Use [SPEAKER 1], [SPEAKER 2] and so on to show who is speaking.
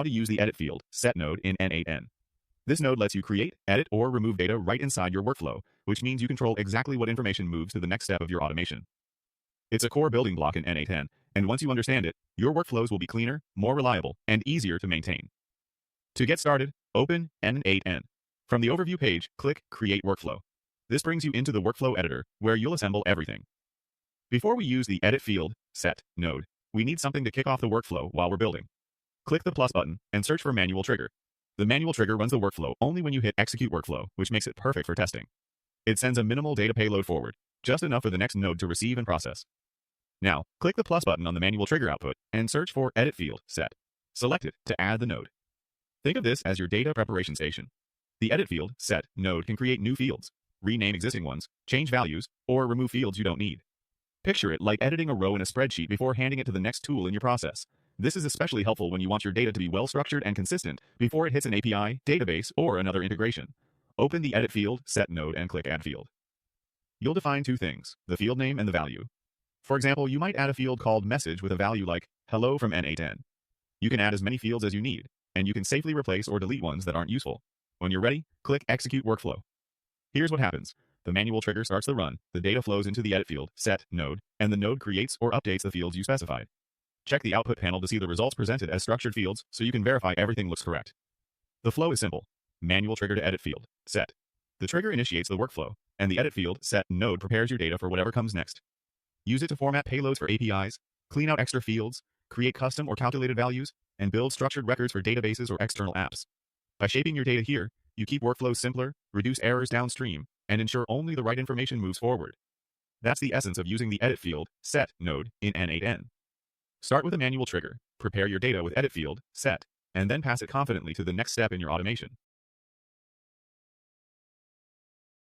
[SPEAKER 1] to use the edit field set node in n8n. This node lets you create, edit, or remove data right inside your workflow, which means you control exactly what information moves to the next step of your automation. It's a core building block in n8n, and once you understand it, your workflows will be cleaner, more reliable, and easier to maintain. To get started, open n8n. From the overview page, click Create Workflow. This brings you into the workflow editor, where you'll assemble everything. Before we use the edit field set node, we need something to kick off the workflow while we're building. Click the plus button and search for manual trigger. The manual trigger runs the workflow only when you hit execute workflow, which makes it perfect for testing. It sends a minimal data payload forward, just enough for the next node to receive and process. Now, click the plus button on the manual trigger output and search for edit field set. Select it to add the node. Think of this as your data preparation station. The edit field set node can create new fields, rename existing ones, change values, or remove fields you don't need. Picture it like editing a row in a spreadsheet before handing it to the next tool in your process. This is especially helpful when you want your data to be well-structured and consistent before it hits an API, database, or another integration. Open the edit field set node and click add field. You'll define two things, the field name and the value. For example, you might add a field called message with a value like hello from n8n. You can add as many fields as you need, and you can safely replace or delete ones that aren't useful. When you're ready, click execute workflow. Here's what happens. The manual trigger starts the run, the data flows into the edit field set node, and the node creates or updates the fields you specified. Check the output panel to see the results presented as structured fields so you can verify everything looks correct. The flow is simple. Manual trigger to edit field set. The trigger initiates the workflow, and the edit field set node prepares your data for whatever comes next. Use it to format payloads for APIs, clean out extra fields, create custom or calculated values, and build structured records for databases or external apps. By shaping your data here, you keep workflows simpler, reduce errors downstream, and ensure only the right information moves forward. That's the essence of using the edit field set node in n8n. Start with a manual trigger, prepare your data with edit field set, and then pass it confidently to the next step in your automation.